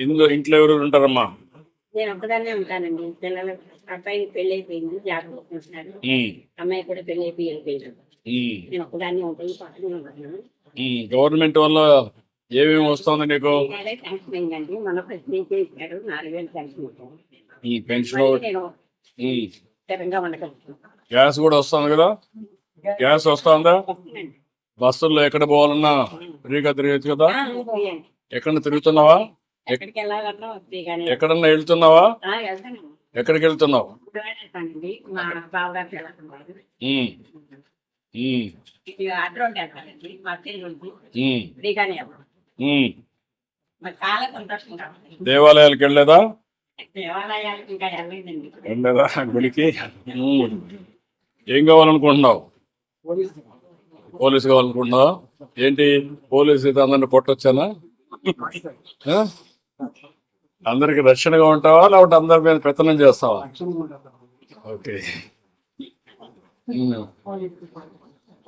ఇంట్లో ఎవరు ఉంటారమ్మా? నేను ఒక్కదాన్నే ఉంటానండి. పిల్లలు అబ్బాయికి పెళ్లి అయిపోయింది, జాబ్ చేస్తున్నాడు. అమ్మాయి కూడా పెళ్లి అయిపోయి వెళ్ళిపోయాడు. నేను ఒక్కదాన్నే ఉంటాను, పక్కనే ఉంటాను. గవర్నమెంట్ వల్ల ఏమేమి వస్తుంది నీకు? శాంక్షన్ అయిందండి, మన ప్రశ్నించే ఇచ్చారు 4,000 శాంక్షన్ ఇచ్చారు. ఈ పెన్షన్, నేను స్థిరంగా ఉండగలుగుతాను. గ్యాస్ కూడా వస్తుంది కదా? గ్యాస్ వస్తుందా? బస్సుల్లో ఎక్కడ పోవాలన్నా ఫ్రీగా తిరగచ్చు కదా? ఎక్కడ తిరుగుతున్నావా? ఎక్కడికి వెళ్ళాలన్నా వస్తాయి కానీ. ఎక్కడన్నా వెళ్తున్నావా? వెళ్తాను. ఎక్కడికి వెళ్తున్నావు? వెళ్తానండి, మా బావగారు వెళ్తున్నారు. ఆటో వెళ్తానండి, మా అత్తయ్య ఫ్రీగానే చాలా సంతోషంగా. దేవాలయాలకు వెళ్ళలేదా? దేవాలయాలకు ఇంకా వెళ్ళలేదండి. వెళ్ళలేదా గుడికి? ఏం కావాలనుకుంటున్నావు? పోలీసు కావాలనుకుంటున్నావా? ఏంటి పోలీసు అయితే అందరిని కొట్టొచ్చానా? అందరికి రక్షణగా ఉంటావా లేకపోతే అందరి మీద పెత్తనం చేస్తావా? ఓకే.